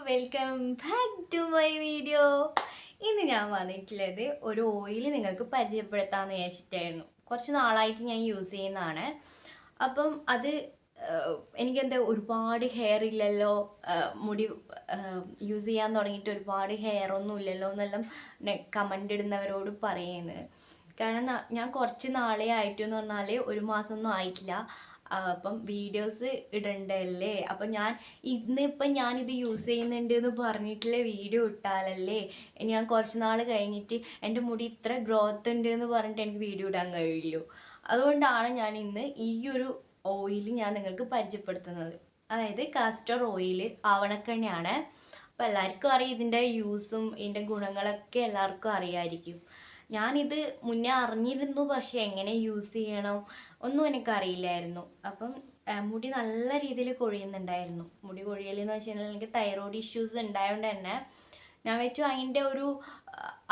Welcome back to my video. ഇന്ന് ഞാൻ വന്നിട്ടുള്ളത് ഒരു ഓയിൽ നിങ്ങൾക്ക് പരിചയപ്പെടുത്താമെന്ന് വിചാരിച്ചിട്ടായിരുന്നു. കുറച്ച് നാളായിട്ട് ഞാൻ യൂസ് ചെയ്യുന്നതാണ്. അപ്പം അത് എനിക്കെന്താ ഒരുപാട് ഹെയർ ഇല്ലല്ലോ, മുടി യൂസ് ചെയ്യാൻ തുടങ്ങിയിട്ട് ഒരുപാട് ഹെയർ ഒന്നും ഇല്ലല്ലോ എന്നെല്ലാം കമൻ്റ് ഇടുന്നവരോട് പറയുന്നത്. കാരണം ഞാൻ കുറച്ച് നാളെ ആയിട്ടെന്ന് പറഞ്ഞാൽ ഒരു മാസമൊന്നും ആയിട്ടില്ല. അപ്പം വീഡിയോസ് ഇടണ്ടല്ലേ, അപ്പം ഇന്നിപ്പം ഞാനിത് യൂസ് ചെയ്യുന്നുണ്ട് എന്ന് പറഞ്ഞിട്ടുള്ള വീഡിയോ ഇട്ടാലല്ലേ ഞാൻ കുറച്ച് നാൾ കഴിഞ്ഞിട്ട് എൻ്റെ മുടി ഇത്ര ഗ്രോത്ത് ഉണ്ട് എന്ന് പറഞ്ഞിട്ട് എനിക്ക് വീഡിയോ ഇടാൻ കഴിയുള്ളൂ. അതുകൊണ്ടാണ് ഞാൻ ഇന്ന് ഈ ഒരു ഓയിൽ ഞാൻ നിങ്ങൾക്ക് പരിചയപ്പെടുത്തുന്നത്. അതായത് കാസ്റ്റർ ഓയിൽ, ആവണക്കെണ്ണയാണ്. അപ്പം എല്ലാവർക്കും അറിയാം ഇതിൻ്റെ യൂസും ഇതിൻ്റെ ഗുണങ്ങളൊക്കെ എല്ലാവർക്കും അറിയാമായിരിക്കും. ഞാനിത് മുന്നേ അറിഞ്ഞിരുന്നു, പക്ഷെ എങ്ങനെ യൂസ് ചെയ്യണം ഒന്നും എനിക്കറിയില്ലായിരുന്നു. അപ്പം മുടി നല്ല രീതിയിൽ കൊഴിയുന്നുണ്ടായിരുന്നു. മുടി കൊഴിയലെന്ന് വെച്ച് കഴിഞ്ഞാൽ എനിക്ക് തൈറോയ്ഡ് ഇഷ്യൂസ് ഉണ്ടായതുകൊണ്ട് തന്നെ ഞാൻ വെച്ചു അതിൻ്റെ ഒരു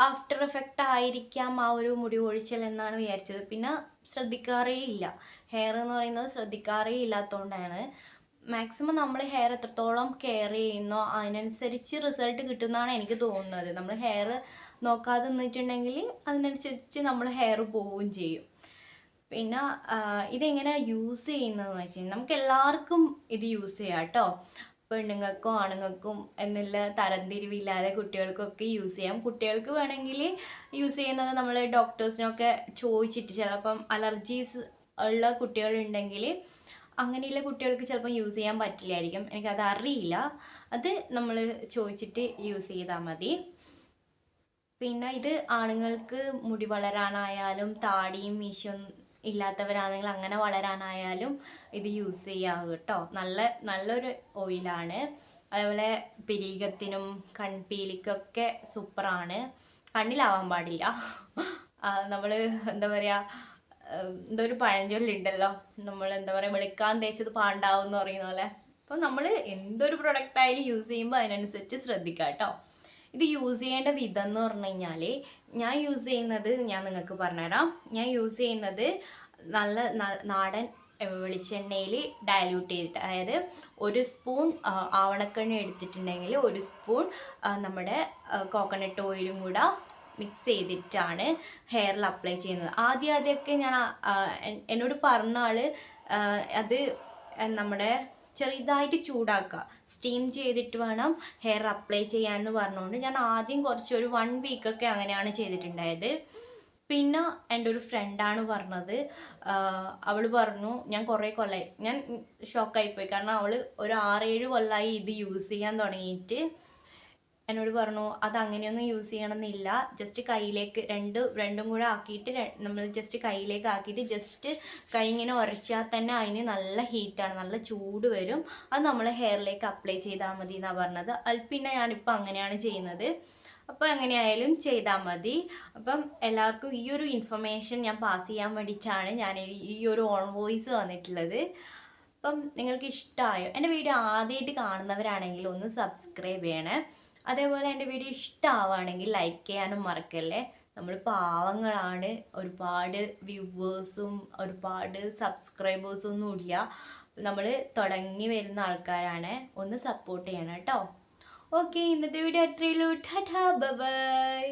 ആഫ്റ്റർ എഫക്റ്റ് ആയിരിക്കാം ആ ഒരു മുടി കൊഴിച്ചൽ എന്നാണ് വിചാരിച്ചത്. പിന്നെ ശ്രദ്ധിക്കാറേ ഇല്ല, ഹെയർ എന്ന് പറയുന്നത് ശ്രദ്ധിക്കാറേ ഇല്ലാത്തതുകൊണ്ടാണ്. മാക്സിമം നമ്മൾ ഹെയർ എത്രത്തോളം കെയർ ചെയ്യുന്നോ അതിനനുസരിച്ച് റിസൾട്ട് കിട്ടുമെന്നാണ് എനിക്ക് തോന്നുന്നത്. നമ്മൾ ഹെയർ നോക്കാതെ നിന്നിട്ടുണ്ടെങ്കിൽ അതിനനുസരിച്ച് നമ്മൾ ഹെയർ പോവുകയും ചെയ്യും. പിന്നെ ഇതെങ്ങനെ യൂസ് ചെയ്യുന്നതെന്ന് വെച്ച് കഴിഞ്ഞാൽ നമുക്ക് എല്ലാവർക്കും ഇത് യൂസ് ചെയ്യാം കേട്ടോ. പെണ്ണുങ്ങൾക്കും ആണുങ്ങൾക്കും എന്നുള്ള തരംതിരിവില്ലാതെ കുട്ടികൾക്കൊക്കെ യൂസ് ചെയ്യാം. കുട്ടികൾക്ക് വേണമെങ്കിൽ യൂസ് ചെയ്യുന്നത് നമ്മൾ ഡോക്ടേഴ്സിനൊക്കെ ചോദിച്ചിട്ട്, ചിലപ്പം അലർജീസ് ഉള്ള കുട്ടികളുണ്ടെങ്കിൽ അങ്ങനെയുള്ള കുട്ടികൾക്ക് ചിലപ്പോൾ യൂസ് ചെയ്യാൻ പറ്റില്ലായിരിക്കും, എനിക്കത് അറിയില്ല. അത് നമ്മൾ ചോദിച്ചിട്ട് യൂസ് ചെയ്താൽ മതി. പിന്നെ ഇത് ആണുങ്ങൾക്ക് മുടി വളരാനായാലും താടിയും മീശയും ഇല്ലാത്തവരാണെങ്കിൽ അങ്ങനെ വളരാനായാലും ഇത് യൂസ് ചെയ്യാം കേട്ടോ. നല്ലൊരു ഓയിലാണ്. അതേപോലെ പിരീകത്തിനും കൺപീലിക്കൊക്കെ സൂപ്പറാണ്. കണ്ണിലാവാൻ പാടില്ല. നമ്മൾ എന്താ പറയുക, എന്തോ ഒരു പഴഞ്ചൊല്ലുണ്ടല്ലോ, നമ്മൾ എന്താ പറയുക, വെളുക്കാൻ തേച്ചത് പാണ്ടാവും എന്ന് പറയുന്ന പോലെ. അപ്പോൾ നമ്മൾ എന്തൊരു പ്രൊഡക്റ്റായാലും യൂസ് ചെയ്യുമ്പോൾ അതിനനുസരിച്ച് ശ്രദ്ധിക്കുക കേട്ടോ. ഇത് യൂസ് ചെയ്യേണ്ട വിധം എന്ന് പറഞ്ഞു കഴിഞ്ഞാൽ, ഞാൻ യൂസ് ചെയ്യുന്നത് ഞാൻ നിങ്ങൾക്ക് പറഞ്ഞുതരാം. ഞാൻ യൂസ് ചെയ്യുന്നത് നല്ല നാടൻ വെളിച്ചെണ്ണയിൽ ഡയല്യൂട്ട് ചെയ്തിട്ട്, അതായത് ഒരു സ്പൂൺ ആവണക്കെണ്ണ എടുത്തിട്ടുണ്ടെങ്കിൽ ഒരു സ്പൂൺ നമ്മുടെ കോക്കനട്ട് ഓയിലും കൂടെ മിക്സ് ചെയ്തിട്ടാണ് ഹെയറിൽ അപ്ലൈ ചെയ്യുന്നത്. ആദ്യമൊക്കെ ഞാൻ എന്നോട് പറഞ്ഞ ആൾ അത് നമ്മുടെ ചെറുതായിട്ട് ചൂടാക്കുക, സ്റ്റീം ചെയ്തിട്ട് വേണം ഹെയർ അപ്ലൈ ചെയ്യാമെന്ന് പറഞ്ഞുകൊണ്ട് ഞാൻ ആദ്യം ഒരു 1 വീക്കൊക്കെ അങ്ങനെയാണ് ചെയ്തിട്ടുണ്ടായത്. പിന്നെ എൻ്റെ ഒരു ഫ്രണ്ടാണ് പറഞ്ഞത്, അവൾ പറഞ്ഞു, ഞാൻ കുറേ കൊല്ലമായി, ഞാൻ ഷോക്കായിപ്പോയി. കാരണം അവൾ ഒരു 6-7 കൊല്ലമായി ഇത് യൂസ് ചെയ്യാൻ തുടങ്ങിയിട്ട്. എന്നോട് പറഞ്ഞു അത് അങ്ങനെയൊന്നും യൂസ് ചെയ്യണമെന്നില്ല, ജസ്റ്റ് കയ്യിലേക്ക് രണ്ടും കൂടെ ആക്കിയിട്ട് നമ്മൾ ജസ്റ്റ് കയ്യിലേക്ക് ആക്കിയിട്ട് ജസ്റ്റ് കൈ ഇങ്ങനെ ഉരച്ചാൽ തന്നെ അതിന് നല്ല ഹീറ്റാണ്, നല്ല ചൂട് വരും. അത് നമ്മൾ ഹെയറിലേക്ക് അപ്ലൈ ചെയ്താൽ മതി എന്നാണ് പറഞ്ഞത്. പിന്നെ ഞാനിപ്പോൾ അങ്ങനെയാണ് ചെയ്യുന്നത്. അപ്പോൾ എങ്ങനെയായാലും ചെയ്താൽ മതി. അപ്പം എല്ലാവർക്കും ഈ ഒരു ഇൻഫർമേഷൻ ഞാൻ പാസ് ചെയ്യാൻ വേണ്ടിയിട്ടാണ് ഞാൻ ഈ ഒരു ഓൺ വോയിസ് വന്നിട്ടുള്ളത്. അപ്പം നിങ്ങൾക്ക് ഇഷ്ടമായോ? എൻ്റെ വീഡിയോ ആദ്യമായിട്ട് കാണുന്നവരാണെങ്കിൽ ഒന്ന് സബ്സ്ക്രൈബ് ചെയ്യണേ. അതേപോലെ എൻ്റെ വീഡിയോ ഇഷ്ടമാവുകയാണെങ്കിൽ ലൈക്ക് ചെയ്യാനും മറക്കല്ലേ. നമ്മൾ പാവങ്ങളാണ്, ഒരുപാട് വ്യൂവേഴ്സും ഒരുപാട് സബ്സ്ക്രൈബേഴ്സും ഒന്നും ഇല്ല. നമ്മൾ തുടങ്ങി വരുന്ന ആൾക്കാരാണ്, ഒന്ന് സപ്പോർട്ട് ചെയ്യണം കേട്ടോ. ഓക്കെ, ഇന്നത്തെ വീഡിയോ അത്രയുള്ളൂ. Tata, bye by.